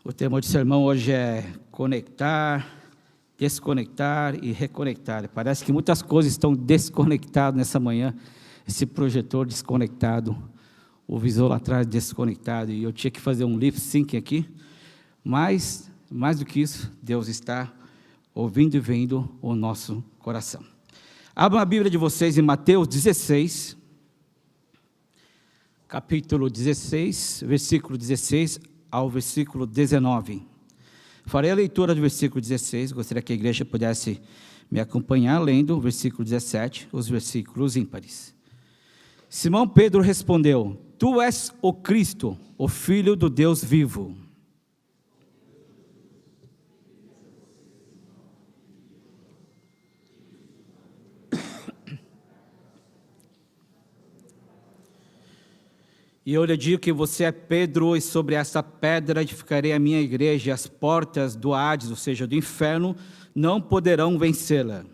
O tema de sermão hoje é conectar, desconectar e reconectar. Parece que muitas coisas estão desconectadas nessa manhã. Esse projetor desconectado, o visor lá atrás desconectado, e eu tinha que fazer um lip sync aqui, mas, mais do que isso, Deus está ouvindo e vendo o nosso coração. Abram a Bíblia de vocês em Mateus 16, capítulo 16, versículo 16 ao versículo 19. Farei a leitura do versículo 16, gostaria que a igreja pudesse me acompanhar lendo o versículo 17, os versículos ímpares. Simão Pedro respondeu: Tu és o Cristo, o Filho do Deus vivo. E eu lhe digo que você é Pedro, e sobre essa pedra edificarei a minha igreja, e as portas do Hades, ou seja, do inferno, não poderão vencê-la.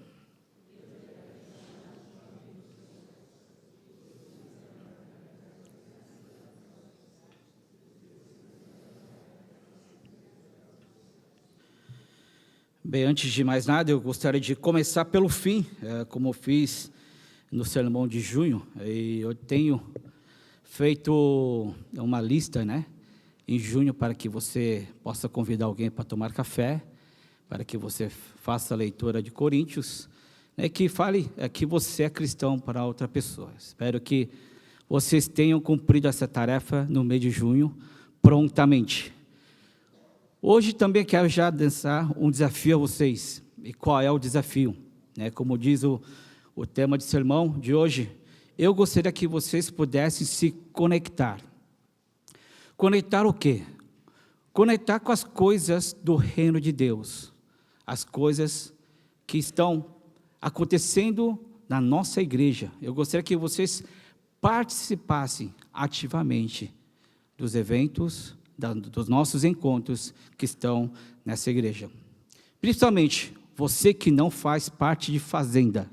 Bem, antes de mais nada, eu gostaria de começar pelo fim, como eu fiz no sermão de junho, e eu tenho feito uma lista, em junho, para que você possa convidar alguém para tomar café, para que você faça a leitura de Coríntios, que fale que você é cristão para outra pessoa. Espero que vocês tenham cumprido essa tarefa no mês de junho, prontamente. Hoje também quero já lançar um desafio a vocês. E qual é o desafio? Como diz o tema de sermão de hoje, eu gostaria que vocês pudessem se conectar. Conectar o quê? Conectar com as coisas do reino de Deus. As coisas que estão acontecendo na nossa igreja. Eu gostaria que vocês participassem ativamente dos eventos, dos nossos encontros que estão nessa igreja. Principalmente você que não faz parte de fazenda.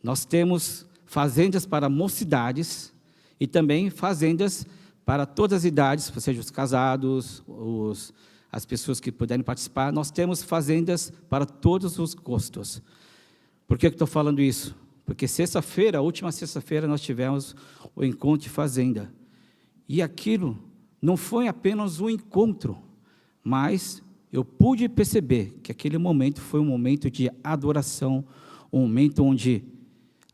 Nós temos fazendas para mocidades e também fazendas para todas as idades, ou seja, os casados, as pessoas que puderem participar. Nós temos fazendas para todos os gostos. Por que eu estou falando isso? Porque a última sexta-feira, nós tivemos o encontro de fazenda. E aquilo não foi apenas um encontro, mas eu pude perceber que aquele momento foi um momento de adoração, um momento onde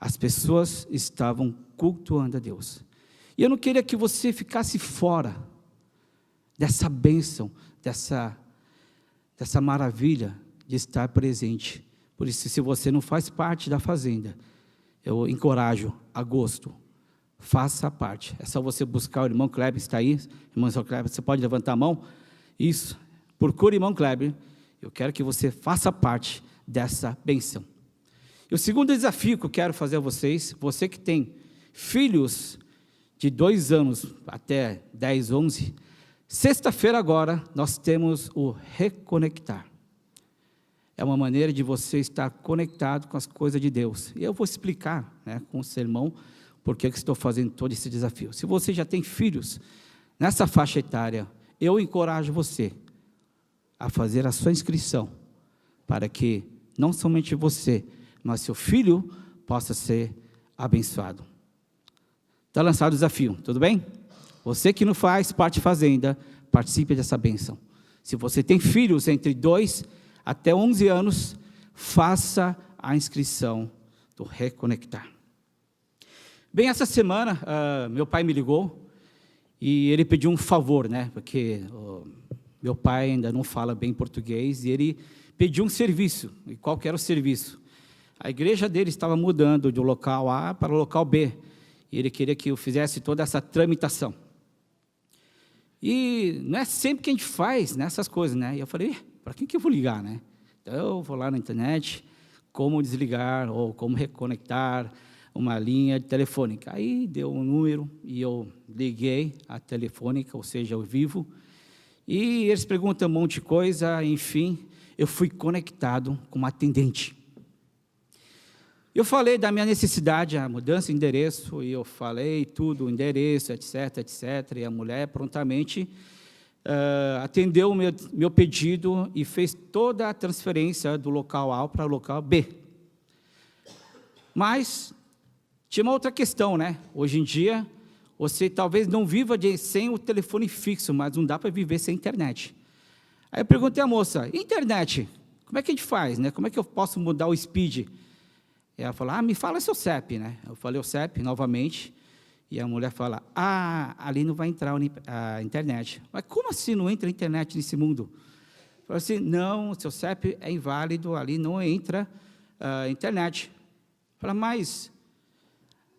as pessoas estavam cultuando a Deus. E eu não queria que você ficasse fora dessa bênção, dessa maravilha de estar presente. Por isso, se você não faz parte da fazenda, eu encorajo, agosto, faça parte. É só você buscar o irmão Kleber, está aí. Irmão Kleber, você pode levantar a mão? Isso. Procure o irmão Kleber. Eu quero que você faça parte dessa bênção. E o segundo desafio que eu quero fazer a vocês, você que tem filhos de 2 anos até 10, 11, sexta-feira agora nós temos o Reconectar. É uma maneira de você estar conectado com as coisas de Deus. E eu vou explicar, com o sermão, por que estou fazendo todo esse desafio. Se você já tem filhos nessa faixa etária, eu encorajo você a fazer a sua inscrição, para que não somente você, mas seu filho possa ser abençoado. Está lançado o desafio, tudo bem? Você que não faz parte de fazenda, participe dessa bênção. Se você tem filhos entre 2 até 11 anos, faça a inscrição do Reconectar. Bem, essa semana, meu pai me ligou e ele pediu um favor, porque meu pai ainda não fala bem português, e ele pediu um serviço. E qual que era o serviço? A igreja dele estava mudando do local A para o local B, e ele queria que eu fizesse toda essa tramitação. E não é sempre que a gente faz nessas coisas, E eu falei, para quem que eu vou ligar, Então, eu vou lá na internet, como desligar ou como reconectar uma linha telefônica. Aí deu um número e eu liguei a telefônica, ou seja, ao vivo, e eles perguntam um monte de coisa, enfim, eu fui conectado com uma atendente. Eu falei da minha necessidade, a mudança de endereço, e eu falei tudo, o endereço, etc, etc, e a mulher prontamente atendeu o meu pedido e fez toda a transferência do local A para o local B. Mas tinha uma outra questão, né? Hoje em dia, você talvez não viva sem o telefone fixo, mas não dá para viver sem internet. Aí eu perguntei à moça, internet, como é que a gente faz, né? Como é que eu posso mudar o speed? E ela falou, me fala seu CEP, né? Eu falei o CEP novamente, e a mulher fala, ali não vai entrar a internet. Mas como assim não entra a internet nesse mundo? Eu falei assim, não, seu CEP é inválido, ali não entra a internet. Eu falei, mas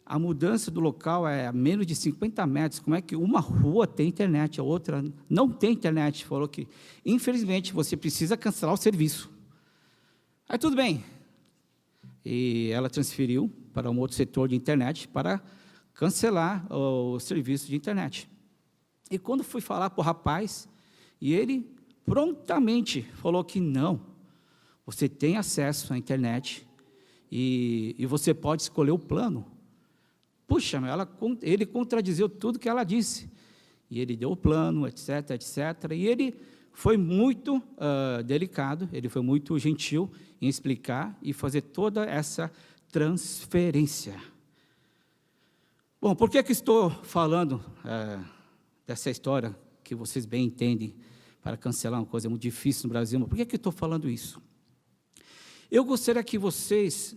a mudança do local é a menos de 50 metros, como é que uma rua tem internet, a outra não tem internet? Falou que, infelizmente, você precisa cancelar o serviço. Aí, tudo bem. E ela transferiu para um outro setor de internet para cancelar o serviço de internet. E quando fui falar para o rapaz, e ele prontamente falou que não, você tem acesso à internet e você pode escolher o plano. Puxa, ele contradizeu tudo que ela disse. E ele deu o plano, etc, etc. E ele foi muito delicado, ele foi muito gentil em explicar e fazer toda essa transferência. Bom, por que estou falando dessa história, que vocês bem entendem, para cancelar uma coisa muito difícil no Brasil, mas por que estou falando isso? Eu gostaria que vocês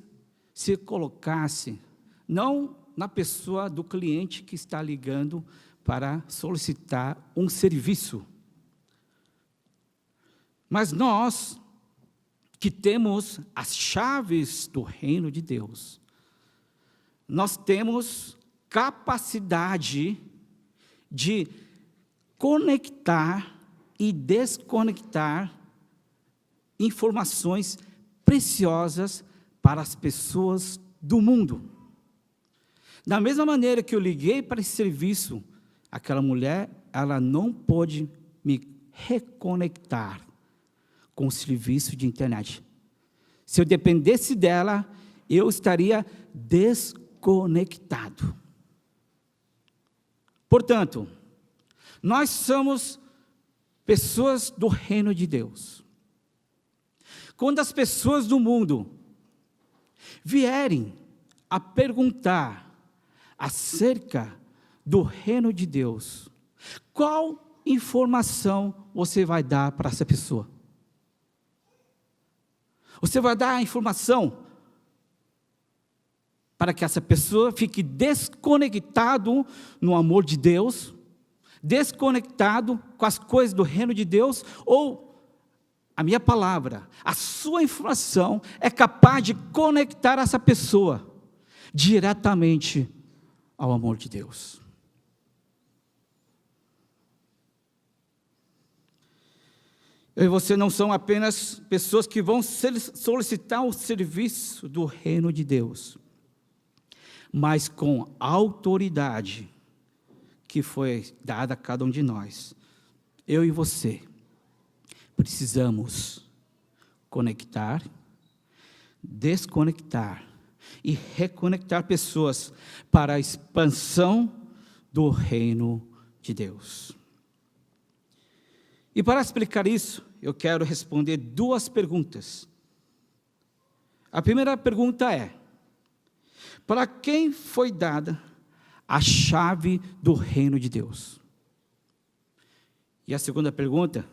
se colocassem, não na pessoa do cliente que está ligando para solicitar um serviço. Mas nós, que temos as chaves do reino de Deus, nós temos capacidade de conectar e desconectar informações preciosas para as pessoas do mundo. Da mesma maneira que eu liguei para esse serviço, aquela mulher, ela não pôde me reconectar com o serviço de internet. Se eu dependesse dela, eu estaria desconectado. Portanto, nós somos pessoas do reino de Deus. Quando as pessoas do mundo vierem a perguntar acerca do reino de Deus, qual informação você vai dar para essa pessoa? Você vai dar a informação para que essa pessoa fique desconectado no amor de Deus, desconectado com as coisas do reino de Deus, ou a minha palavra, a sua informação é capaz de conectar essa pessoa diretamente ao amor de Deus. Eu e você não são apenas pessoas que vão solicitar o serviço do reino de Deus, mas com autoridade que foi dada a cada um de nós. Eu e você precisamos conectar, desconectar e reconectar pessoas para a expansão do reino de Deus. E para explicar isso, eu quero responder duas perguntas. A primeira pergunta é: para quem foi dada a chave do reino de Deus? E a segunda pergunta: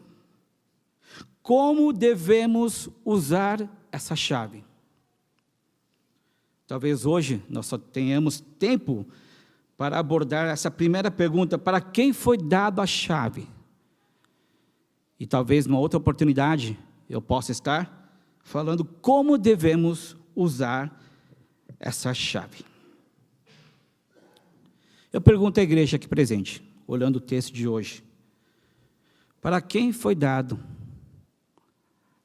como devemos usar essa chave? Talvez hoje nós só tenhamos tempo para abordar essa primeira pergunta: para quem foi dado a chave? E talvez numa outra oportunidade eu possa estar falando como devemos usar essa chave. Eu pergunto à igreja aqui presente, olhando o texto de hoje: para quem foi dado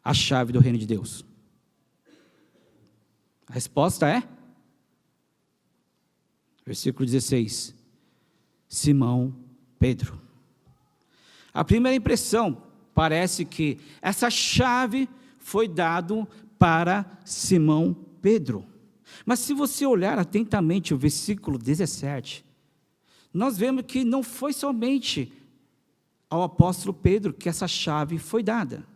a chave do reino de Deus? A resposta é, versículo 16, Simão Pedro. A primeira impressão parece que essa chave foi dada para Simão Pedro. Mas se você olhar atentamente o versículo 17, nós vemos que não foi somente ao apóstolo Pedro que essa chave foi dada.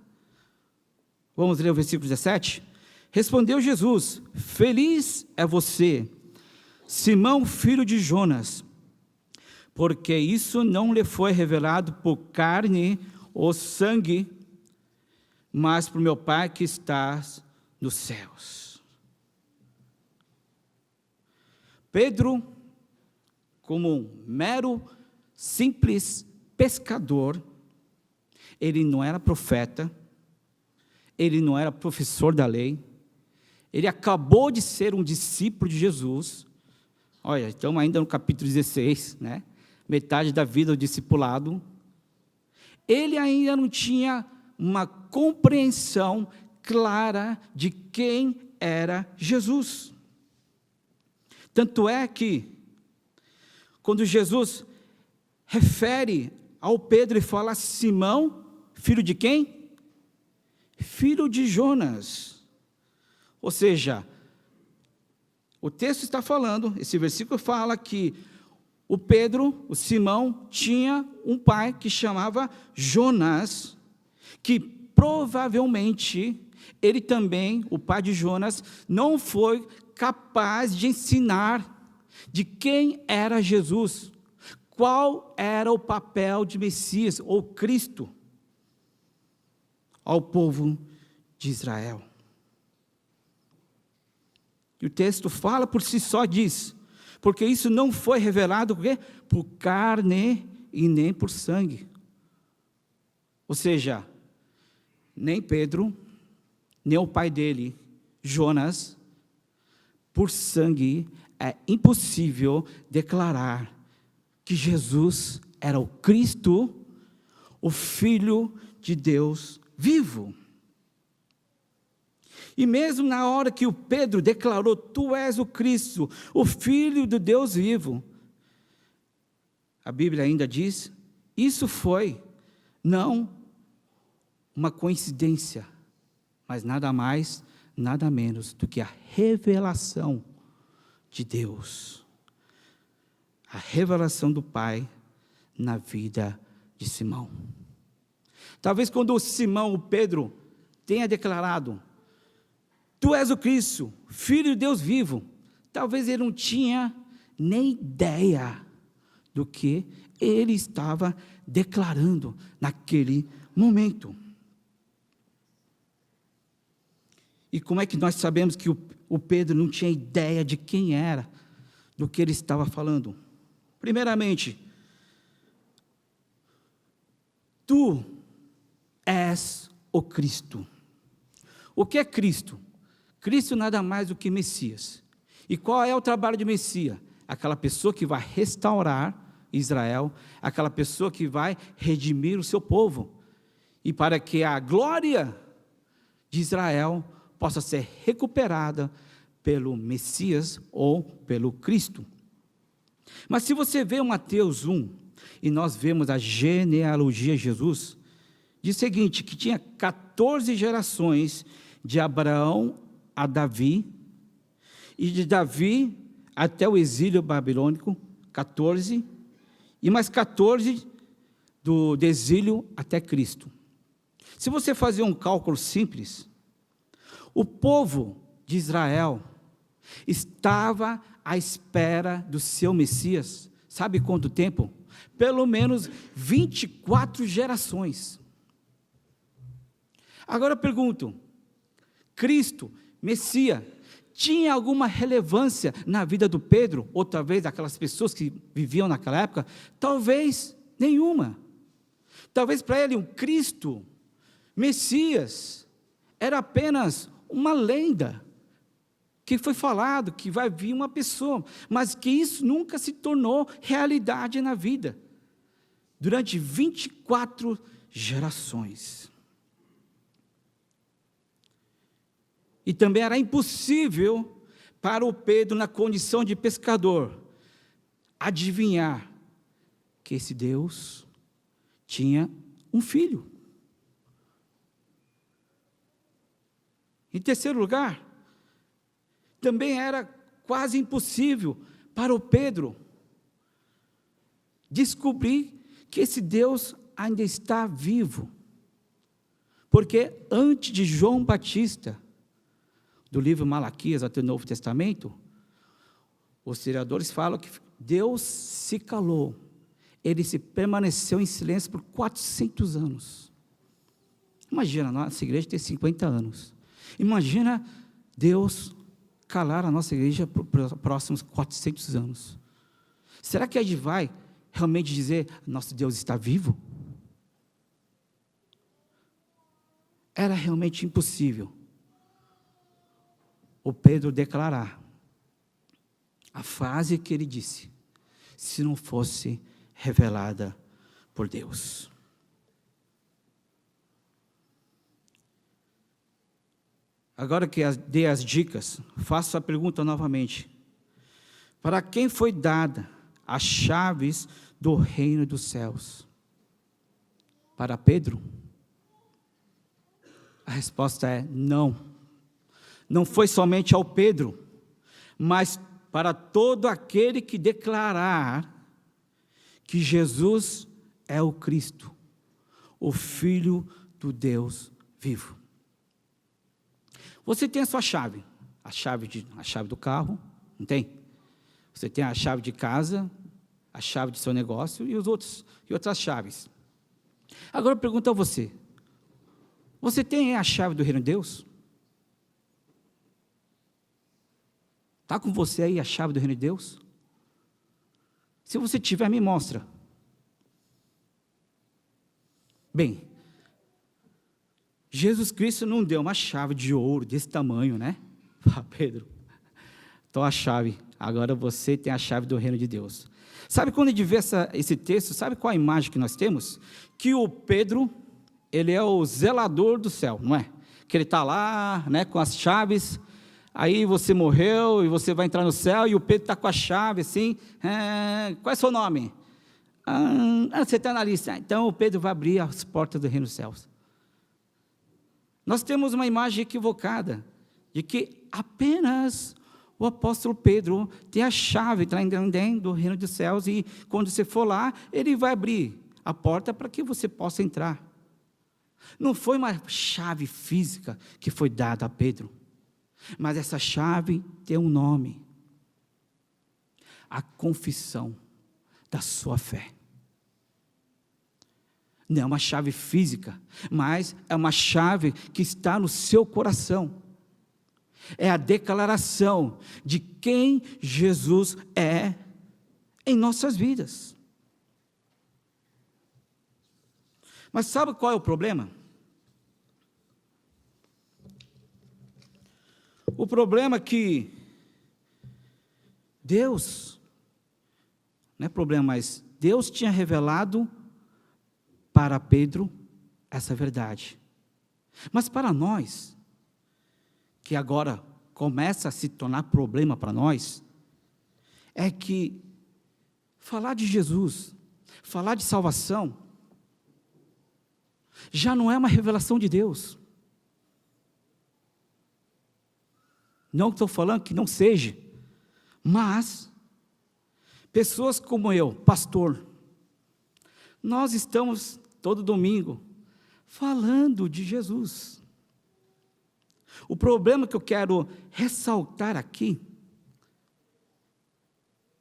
Vamos ler o versículo 17? Respondeu Jesus: feliz é você, Simão, filho de Jonas, porque isso não lhe foi revelado por carne ou sangue, mas por meu Pai que está nos céus. Pedro, como um mero, simples pescador, ele não era profeta, ele não era professor da lei, ele acabou de ser um discípulo de Jesus. Olha, estamos ainda no capítulo 16, né? Metade da vida do discipulado. Ele ainda não tinha uma compreensão clara de quem era Jesus. Tanto é que, quando Jesus refere ao Pedro e fala: Simão, filho de quem? Filho de Jonas. Ou seja, o texto está falando, esse versículo fala que o Pedro, o Simão, tinha um pai que chamava Jonas, que provavelmente ele também, o pai de Jonas, não foi capaz de ensinar de quem era Jesus, qual era o papel de Messias ou Cristo ao povo de Israel. E o texto fala por si só, diz: porque isso não foi revelado por carne e nem por sangue. Ou seja, nem Pedro, nem o pai dele, Jonas, por sangue é impossível declarar que Jesus era o Cristo, o Filho de Deus vivo. E mesmo na hora que o Pedro declarou: tu és o Cristo, o Filho de Deus vivo, a Bíblia ainda diz, isso foi não uma coincidência, mas nada mais, nada menos do que a revelação de Deus, a revelação do Pai na vida de Simão. Talvez quando o Simão, o Pedro, tenha declarado: tu és o Cristo, Filho de Deus vivo, talvez ele não tinha nem ideia do que ele estava declarando naquele momento. E como é que nós sabemos que o Pedro não tinha ideia de quem era, do que ele estava falando? Primeiramente, tu és o Cristo. O que é Cristo? Cristo nada mais do que Messias. E qual é o trabalho de Messias? Aquela pessoa que vai restaurar Israel, aquela pessoa que vai redimir o seu povo, e para que a glória de Israel possa ser recuperada pelo Messias ou pelo Cristo. Mas se você vê Mateus 1, e nós vemos a genealogia de Jesus, diz o seguinte, que tinha 14 gerações de Abraão a Davi, e de Davi até o exílio babilônico, 14, e mais 14 do exílio até Cristo. Se você fazer um cálculo simples, o povo de Israel estava à espera do seu Messias, sabe quanto tempo? Pelo menos 24 gerações. Agora eu pergunto, Cristo, Messias, tinha alguma relevância na vida do Pedro, ou talvez daquelas pessoas que viviam naquela época? Talvez nenhuma. Talvez para ele um Cristo, Messias, era apenas uma lenda, que foi falado que vai vir uma pessoa, mas que isso nunca se tornou realidade na vida, durante 24 gerações. E também era impossível para o Pedro, na condição de pescador, adivinhar que esse Deus tinha um filho. Em terceiro lugar, também era quase impossível para o Pedro descobrir que esse Deus ainda está vivo. Porque antes de João Batista, do livro Malaquias até o Novo Testamento, os historiadores falam que Deus se calou. Ele se permaneceu em silêncio por 400 anos. Imagina, a nossa igreja tem 50 anos. Imagina Deus calar a nossa igreja por próximos 400 anos. Será que a gente vai realmente dizer, nosso Deus está vivo? Era realmente impossível o Pedro declarar a frase que ele disse, se não fosse revelada por Deus. Agora que dei as dicas, faço a pergunta novamente. Para quem foi dada as chaves do reino dos céus? Para Pedro? A resposta é não. Não foi somente ao Pedro, mas para todo aquele que declarar que Jesus é o Cristo, o Filho do Deus vivo. Você tem a sua chave, a chave do carro, não tem? Você tem a chave de casa, a chave de seu negócio e outras chaves. Agora eu pergunto a você, você tem a chave do reino de Deus? Está com você aí a chave do reino de Deus? Se você tiver, me mostra. Bem, Jesus Cristo não deu uma chave de ouro desse tamanho, né? Pedro, toma a chave, agora você tem a chave do reino de Deus. Sabe quando a gente vê esse texto, sabe qual a imagem que nós temos? Que o Pedro, ele é o zelador do céu, não é? Que ele está lá, né, com as chaves, aí você morreu e você vai entrar no céu e o Pedro está com a chave assim, qual é o seu nome? Você está na lista, então o Pedro vai abrir as portas do reino dos céus. Nós temos uma imagem equivocada, de que apenas o apóstolo Pedro tem a chave do reino dos céus, e quando você for lá, ele vai abrir a porta para que você possa entrar. Não foi uma chave física que foi dada a Pedro, mas essa chave tem um nome: a confissão da sua fé. Não é uma chave física, mas é uma chave que está no seu coração. É a declaração de quem Jesus é em nossas vidas. Mas sabe qual é o problema? O problema é que Deus, não é problema, mas Deus tinha revelado para Pedro essa verdade. Mas para nós, que agora começa a se tornar problema para nós, é que falar de Jesus, falar de salvação, já não é uma revelação de Deus. Não estou falando que não seja, mas pessoas como eu, pastor, nós estamos todo domingo falando de Jesus. O problema que eu quero ressaltar aqui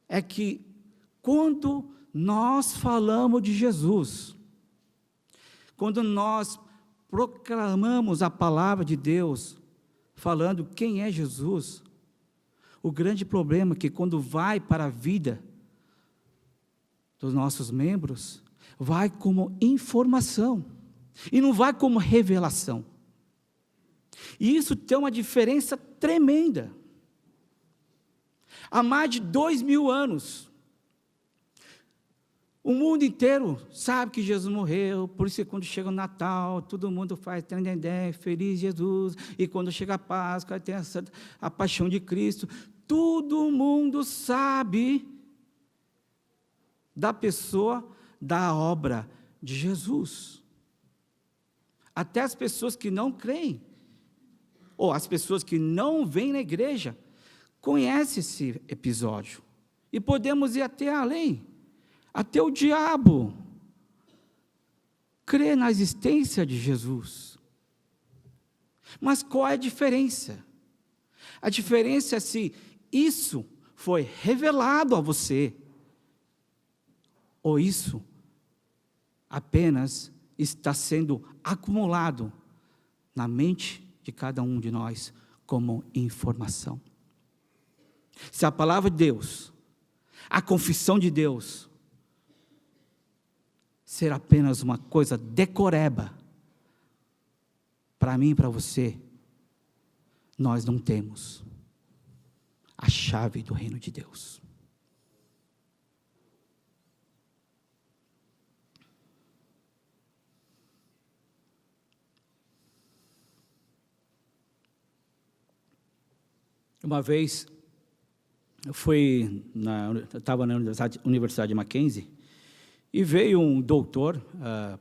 é que quando nós falamos de Jesus, quando nós proclamamos a palavra de Deus, falando quem é Jesus, o grande problema é que quando vai para a vida dos nossos membros, vai como informação, e não vai como revelação. E isso tem uma diferença tremenda. Há mais de 2000 anos, o mundo inteiro sabe que Jesus morreu, por isso que quando chega o Natal, todo mundo faz feliz Jesus, e quando chega a Páscoa, tem a paixão de Cristo, todo mundo sabe da pessoa, da obra de Jesus. Até as pessoas que não creem, ou as pessoas que não vêm na igreja, conhecem esse episódio. E podemos ir até além, até o diabo crê na existência de Jesus. Mas qual é a diferença? A diferença é se isso foi revelado a você, ou isso apenas está sendo acumulado na mente de cada um de nós como informação. Se a palavra de Deus, a confissão de Deus, ser apenas uma coisa decoreba, para mim e para você, nós não temos a chave do reino de Deus. Uma vez, eu estava na Universidade de Mackenzie, e veio um doutor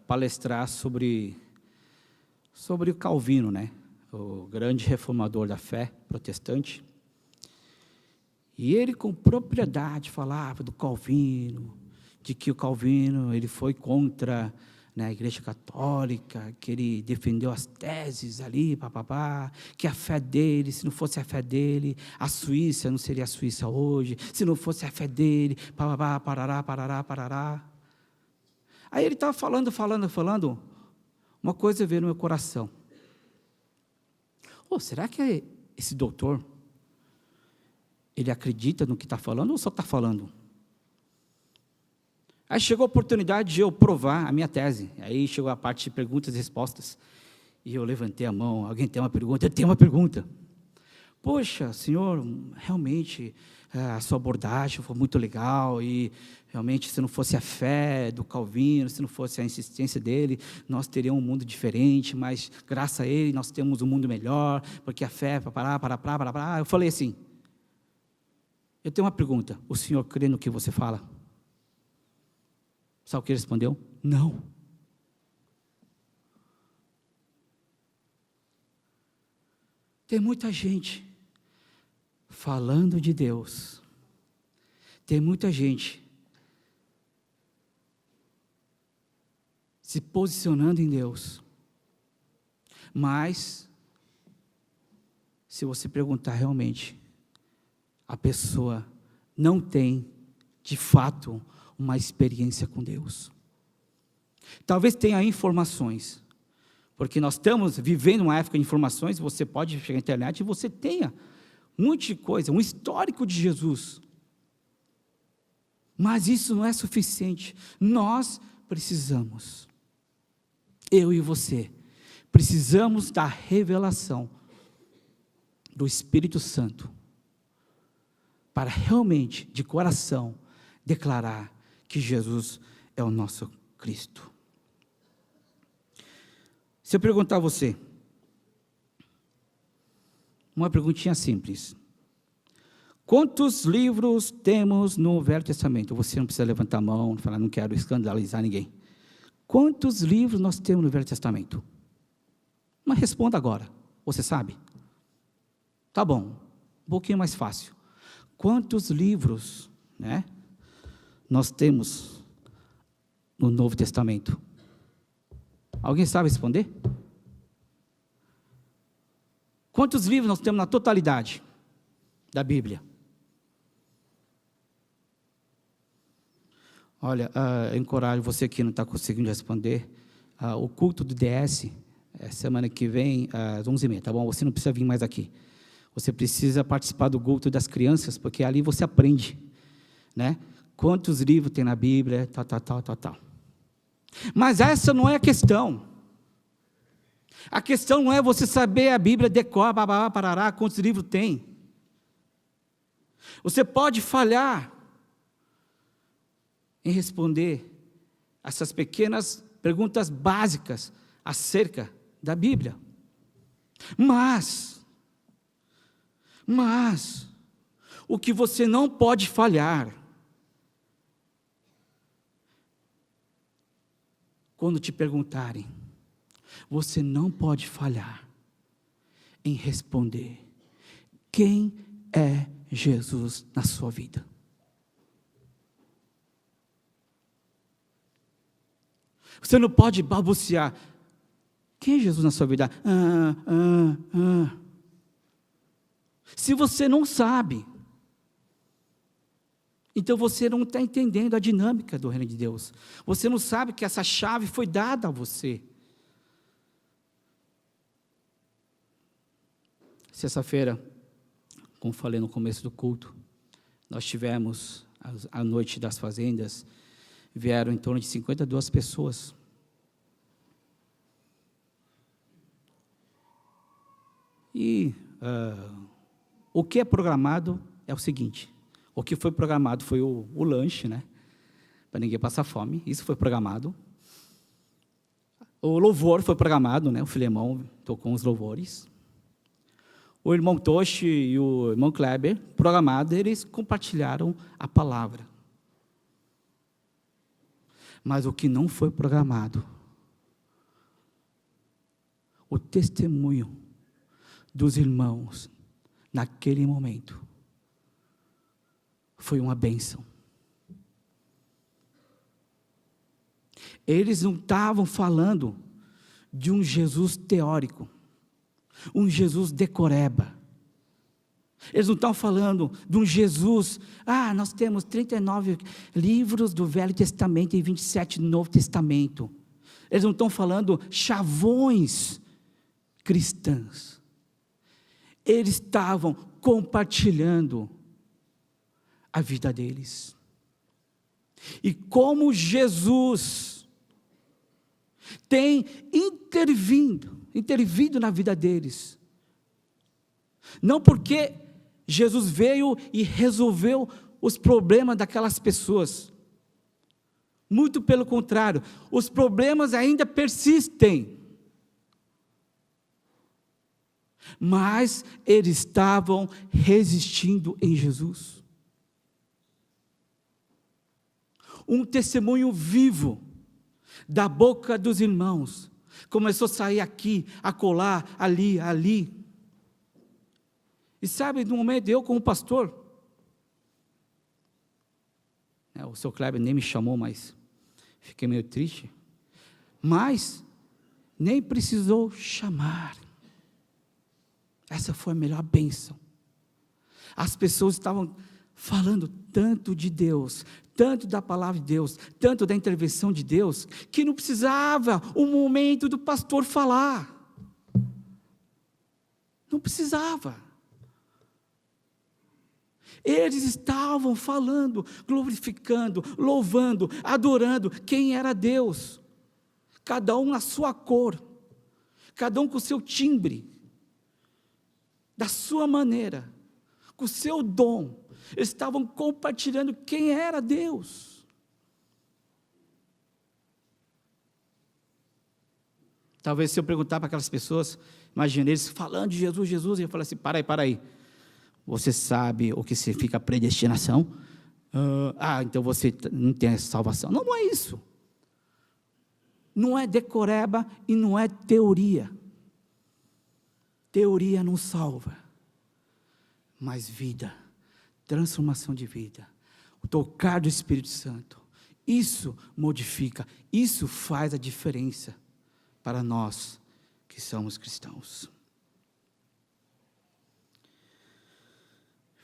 palestrar sobre o Calvino, né? O grande reformador da fé protestante. E ele, com propriedade, falava do Calvino, de que o Calvino ele foi contra, né, a Igreja Católica, que ele defendeu as teses ali, papapá, que a fé dele, se não fosse a fé dele, a Suíça não seria a Suíça hoje, se não fosse a fé dele, papapá, parará, parará, parará. Aí ele estava falando, uma coisa veio no meu coração. Será que esse doutor, ele acredita no que está falando ou só está falando? Aí chegou a oportunidade de eu provar a minha tese. Aí chegou a parte de perguntas e respostas. E eu levantei a mão. Alguém tem uma pergunta? Eu tenho uma pergunta. Poxa, senhor, realmente a sua abordagem foi muito legal e realmente se não fosse a fé do Calvino, se não fosse a insistência dele, nós teríamos um mundo diferente, mas graças a ele nós temos um mundo melhor, porque a fé, pará. Eu falei assim, eu tenho uma pergunta, o senhor crê no que você fala? Sabe o que ele respondeu? Não. Tem muita gente falando de Deus, tem muita gente se posicionando em Deus, mas se você perguntar realmente, a pessoa não tem de fato uma experiência com Deus. Talvez tenha informações, porque nós estamos vivendo uma época de informações, você pode chegar na internet e você tenha um monte de coisa, um histórico de Jesus. Mas isso não é suficiente. Nós precisamos, eu e você, precisamos da revelação do Espírito Santo para realmente, de coração, declarar que Jesus é o nosso Cristo. Se eu perguntar a você, uma perguntinha simples. Quantos livros temos no Velho Testamento? Você não precisa levantar a mão, falar, não quero escandalizar ninguém. Quantos livros nós temos no Velho Testamento? Mas responda agora. Você sabe? Tá bom, um pouquinho mais fácil. Quantos livros, né, nós temos no Novo Testamento? Alguém sabe responder? Quantos livros nós temos na totalidade da Bíblia? Olha, eu encorajo você que não está conseguindo responder. O culto do DS, semana que vem, às 11h30, tá bom? Você não precisa vir mais aqui. Você precisa participar do culto das crianças, porque ali você aprende, né? Quantos livros tem na Bíblia, tal. Mas essa não é a questão. A questão não é você saber a Bíblia, decor, parará, quantos livros tem. Você pode falhar em responder essas pequenas perguntas básicas acerca da Bíblia. Mas, o que você não pode falhar, quando te perguntarem, você não pode falhar em responder quem é Jesus na sua vida. Você não pode balbuciar. Quem é Jesus na sua vida? Se você não sabe, então você não está entendendo a dinâmica do reino de Deus. Você não sabe que essa chave foi dada a você. Sexta-feira, como falei no começo do culto, nós tivemos a noite das fazendas, vieram em torno de 52 pessoas. E o que é programado é o seguinte: o que foi programado foi o lanche, né? Para ninguém passar fome, isso foi programado. O louvor foi programado, né? O Filemão tocou os louvores. O irmão Toshi e o irmão Kleber, programado, eles compartilharam a palavra. Mas o que não foi programado, o testemunho dos irmãos, naquele momento, foi uma bênção. Eles não estavam falando de um Jesus teórico, um Jesus decoreba. Eles não estão falando de um Jesus, nós temos 39 livros do Velho Testamento e 27 do Novo Testamento. Eles não estão falando chavões cristãs. Eles estavam compartilhando a vida deles. E como Jesus tem intervindo na vida deles. Não porque Jesus veio e resolveu os problemas daquelas pessoas. Muito pelo contrário, os problemas ainda persistem. Mas eles estavam resistindo em Jesus. Um testemunho vivo da boca dos irmãos começou a sair aqui, acolá, ali. E sabe, no momento eu como pastor, o seu Kleber nem me chamou, mas fiquei meio triste, mas nem precisou chamar. Essa foi a melhor bênção. As pessoas estavam falando tanto de Deus, tanto da palavra de Deus, tanto da intervenção de Deus, que não precisava o momento do pastor falar. Não precisava. Eles estavam falando, glorificando, louvando, adorando quem era Deus. Cada um na sua cor, cada um com o seu timbre, da sua maneira, com o seu dom. Eles estavam compartilhando quem era Deus. Talvez se eu perguntar para aquelas pessoas, imagine eles falando de Jesus, e eu falar assim, para aí. Você sabe o que significa predestinação? Então você não tem salvação. Não, não é isso. Não é decoreba e não é teoria. Teoria não salva, mas vida, transformação de vida, o tocar do Espírito Santo, isso modifica, isso faz a diferença para nós que somos cristãos.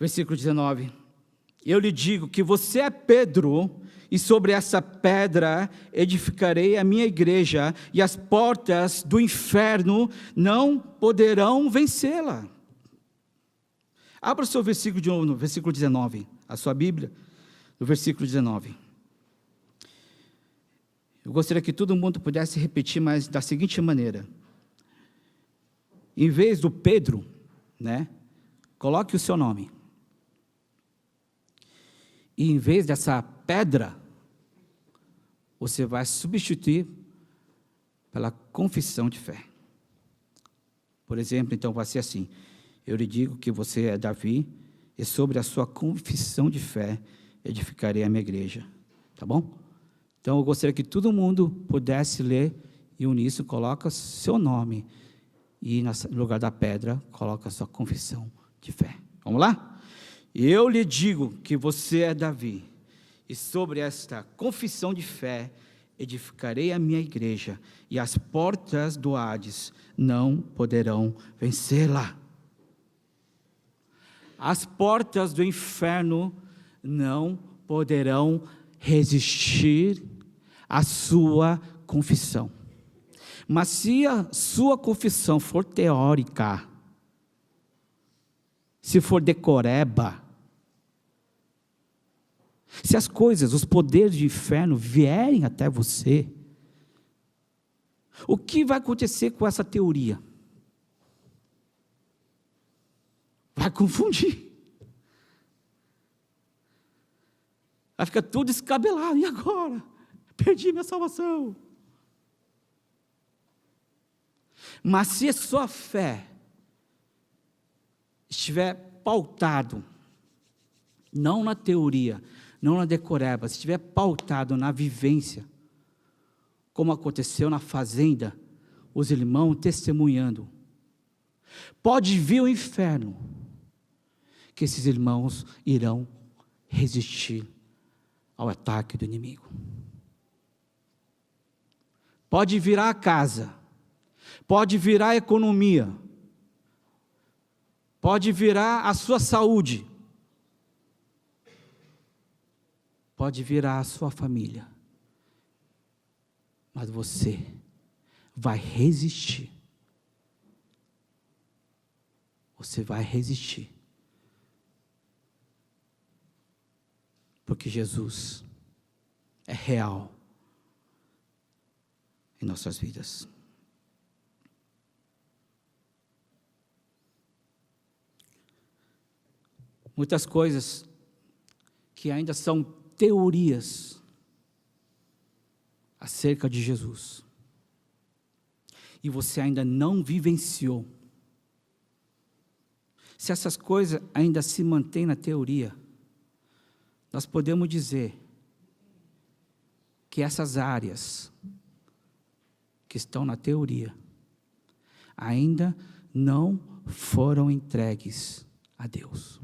Versículo 19, eu lhe digo que você é Pedro, e sobre essa pedra edificarei a minha igreja, e as portas do inferno não poderão vencê-la. Abra o seu versículo de novo, no versículo 19, a sua Bíblia, no versículo 19. Eu gostaria que todo mundo pudesse repetir, mas da seguinte maneira. Em vez do Pedro, coloque o seu nome. E em vez dessa pedra, você vai substituir pela confissão de fé. Por exemplo, então vai ser assim, eu lhe digo que você é Davi, e sobre a sua confissão de fé, edificarei a minha igreja. Tá bom? Então eu gostaria que todo mundo pudesse ler, e uníssono coloca seu nome, e no lugar da pedra, coloca a sua confissão de fé. Vamos lá? Eu lhe digo que você é Davi, e sobre esta confissão de fé, edificarei a minha igreja, e as portas do Hades não poderão vencê-la. As portas do inferno não poderão resistir à sua confissão. Mas se a sua confissão for teórica, se for decoreba, se as coisas, os poderes do inferno vierem até você, o que vai acontecer com essa teoria? Vai confundir. Vai ficar tudo descabelado. E agora? Perdi minha salvação. Mas se a sua fé estiver pautado, não na teoria, não na decoreba, se estiver pautado na vivência, como aconteceu na fazenda, os irmãos testemunhando, pode vir o inferno, que esses irmãos irão resistir ao ataque do inimigo. Pode virar a casa, pode virar a economia, pode virar a sua saúde, pode virar a sua família, mas você vai resistir. Você vai resistir. Porque Jesus é real em nossas vidas. Muitas coisas que ainda são teorias acerca de Jesus, e você ainda não vivenciou. Se essas coisas ainda se mantêm na teoria, nós podemos dizer que essas áreas que estão na teoria ainda não foram entregues a Deus.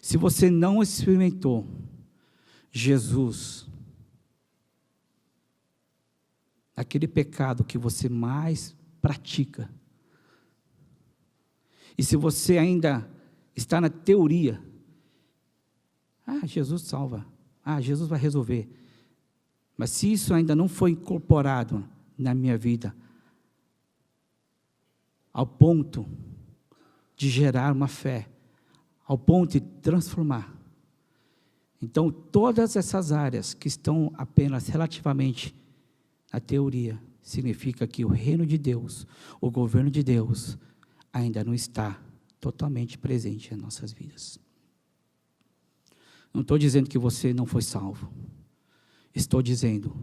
Se você não experimentou Jesus, aquele pecado que você mais pratica, e se você ainda está na teoria, Jesus salva, Jesus vai resolver, mas se isso ainda não foi incorporado na minha vida, ao ponto de gerar uma fé, ao ponto de transformar, então todas essas áreas que estão apenas relativamente na teoria, significa que o reino de Deus, o governo de Deus, ainda não está totalmente presente em nossas vidas. Não estou dizendo que você não foi salvo. Estou dizendo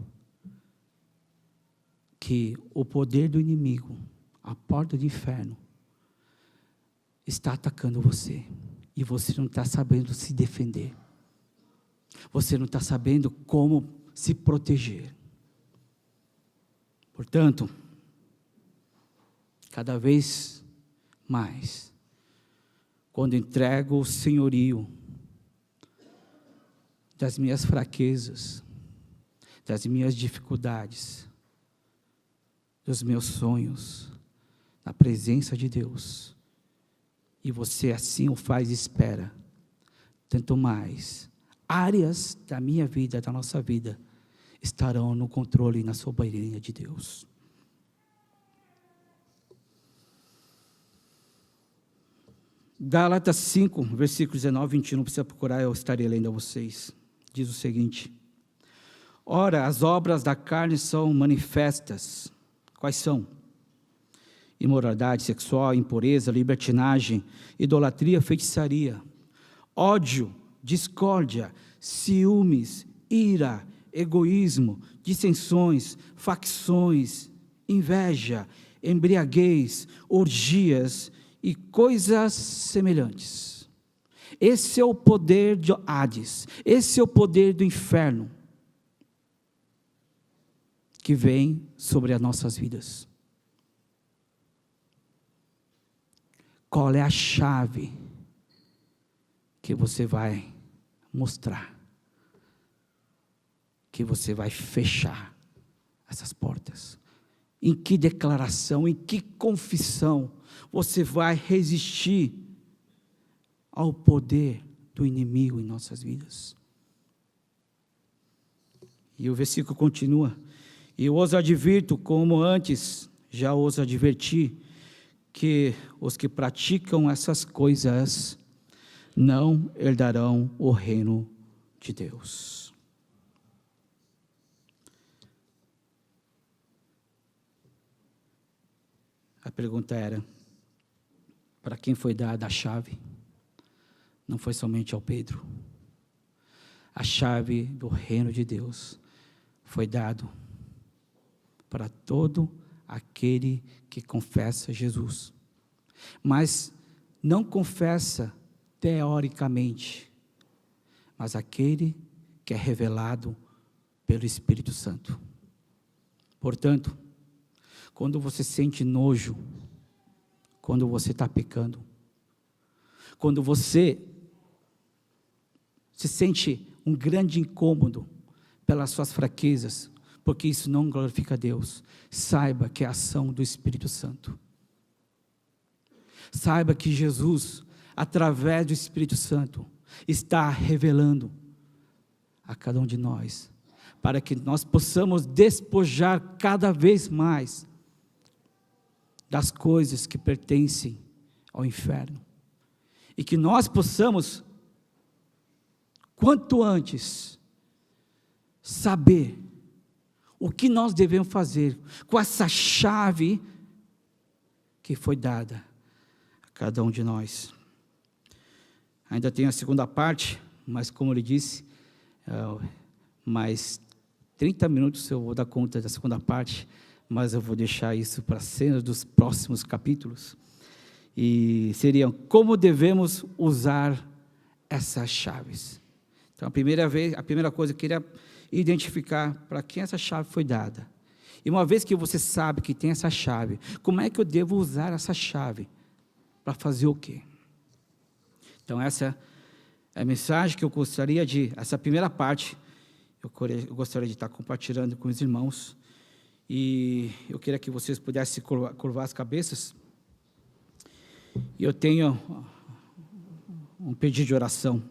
que o poder do inimigo, a porta do inferno, está atacando você. E você não está sabendo se defender. Você não está sabendo como se proteger. Portanto, cada vez mais, quando entrego o senhorio das minhas fraquezas, das minhas dificuldades, dos meus sonhos, na presença de Deus, e você assim o faz e espera, tanto mais, áreas da minha vida, da nossa vida, estarão no controle e na soberania de Deus. Gálatas 5, versículos 19 e 21, não precisa procurar, eu estarei lendo a vocês. Diz o seguinte: ora, as obras da carne são manifestas. Quais são? Imoralidade sexual, impureza, libertinagem, idolatria, feitiçaria, ódio, discórdia, ciúmes, ira, egoísmo, dissensões, facções, inveja, embriaguez, orgias e coisas semelhantes. Esse é o poder de Hades, esse é o poder do inferno que vem sobre as nossas vidas. Qual é a chave que você vai mostrar? que você vai fechar essas portas? Em que declaração, em que confissão você vai resistir ao poder do inimigo em nossas vidas? E o versículo continua: e eu os advirto, como antes já os adverti, que os que praticam essas coisas não herdarão o reino de Deus. A pergunta era: para quem foi dada a chave? Não foi somente ao Pedro. A chave do reino de Deus foi dado para todo aquele que confessa Jesus, mas não confessa teoricamente, mas aquele que é revelado pelo Espírito Santo. Portanto, quando você sente nojo, quando você está pecando, quando você se sente um grande incômodo pelas suas fraquezas, porque isso não glorifica a Deus, saiba que é a ação do Espírito Santo. Saiba que Jesus, através do Espírito Santo, está revelando a cada um de nós, para que nós possamos despojar cada vez mais das coisas que pertencem ao inferno, e que nós possamos, quanto antes, saber o que nós devemos fazer com essa chave que foi dada a cada um de nós. Ainda tem a segunda parte, mas como ele disse, mais 30 minutos eu vou dar conta da segunda parte, mas eu vou deixar isso para a cena dos próximos capítulos. E seriam: como devemos usar essas chaves? Então, a primeira coisa, eu queria identificar para quem essa chave foi dada. E uma vez que você sabe que tem essa chave, como é que eu devo usar essa chave? Para fazer o quê? Então, essa é a mensagem que eu gostaria essa primeira parte, eu gostaria de estar compartilhando com os irmãos. E eu queria que vocês pudessem curvar as cabeças. E eu tenho um pedido de oração.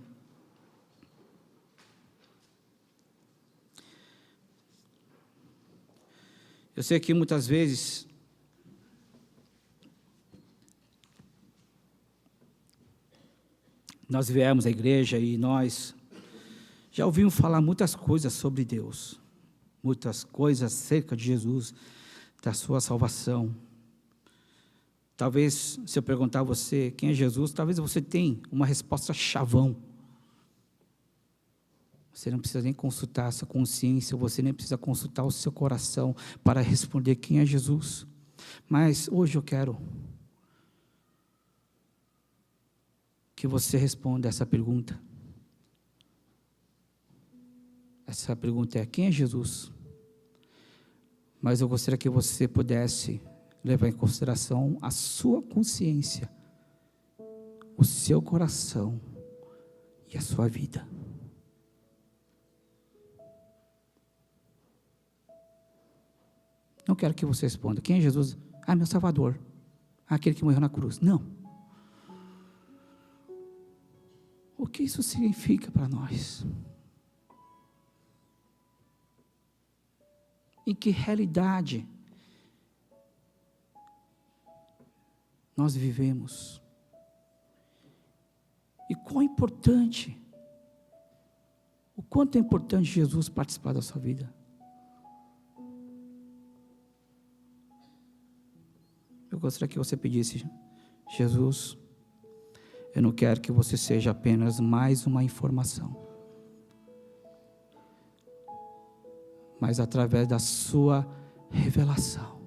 Eu sei que muitas vezes nós viemos à igreja e nós já ouvimos falar muitas coisas sobre Deus, muitas coisas acerca de Jesus, da sua salvação. Talvez, se eu perguntar a você quem é Jesus, talvez você tenha uma resposta chavão. Você não precisa nem consultar a sua consciência, você nem precisa consultar o seu coração para responder quem é Jesus. Mas hoje eu quero que você responda essa pergunta. Essa pergunta é: quem é Jesus? Mas eu gostaria que você pudesse levar em consideração a sua consciência, o seu coração e a sua vida. Não quero que você responda: quem é Jesus? Ah, meu Salvador, aquele que morreu na cruz. Não. O que isso significa para nós? Em que realidade nós vivemos? E quão importante, o quanto é importante Jesus participar da sua vida? Eu gostaria que você pedisse: Jesus, eu não quero que você seja apenas mais uma informação, mas através da sua revelação,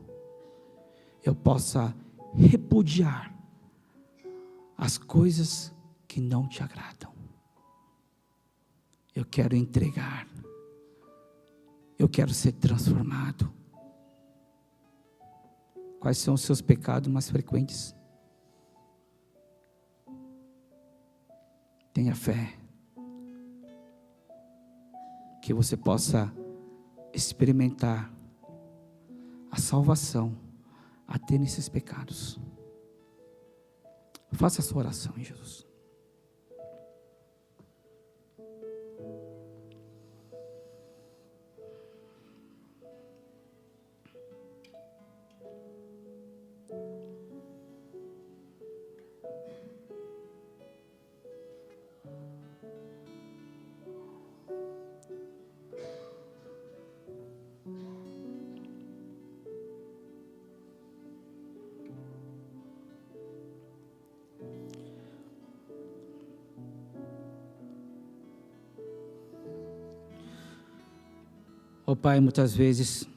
eu possa repudiar as coisas que não te agradam. Eu quero entregar, eu quero ser transformado. Quais são os seus pecados mais frequentes? Tenha fé, que você possa experimentar a salvação até nesses pecados. Faça a sua oração em Jesus. Ó Pai, muitas vezes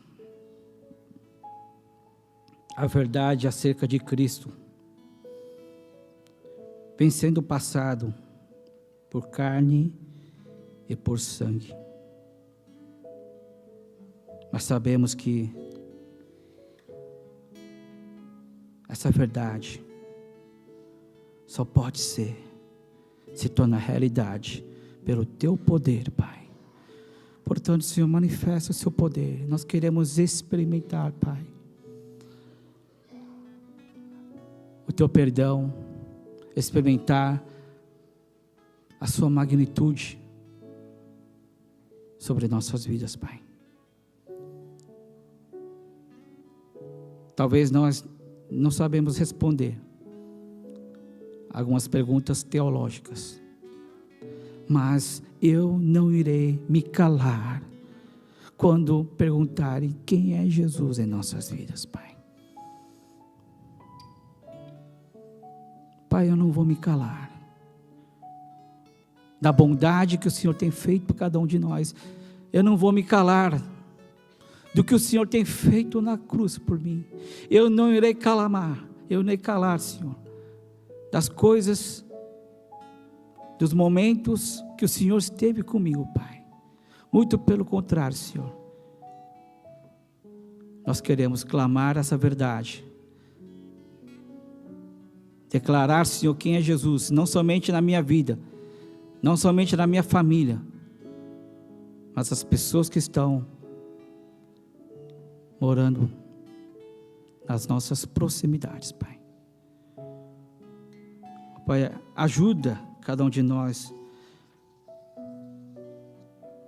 a verdade acerca de Cristo vem sendo passado por carne e por sangue. Mas sabemos que essa verdade só pode se tornar realidade pelo Teu poder, Pai. Portanto, Senhor, manifesta o Seu poder. Nós queremos experimentar, Pai, o Teu perdão, experimentar a Sua magnitude sobre nossas vidas, Pai. Talvez nós não sabemos responder algumas perguntas teológicas, mas eu não irei me calar quando perguntarem quem é Jesus em nossas vidas, Pai. Pai, eu não vou me calar da bondade que o Senhor tem feito por cada um de nós. Eu não vou me calar do que o Senhor tem feito na cruz por mim. Eu não irei calar, Senhor, das coisas, dos momentos que o Senhor esteve comigo, Pai. Muito pelo contrário, Senhor. Nós queremos clamar essa verdade. Declarar, Senhor, quem é Jesus, não somente na minha vida, não somente na minha família, mas as pessoas que estão morando nas nossas proximidades, Pai. Pai, ajuda cada um de nós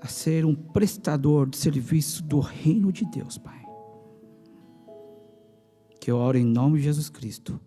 a ser um prestador de serviço do reino de Deus, Pai. Que eu oro em nome de Jesus Cristo.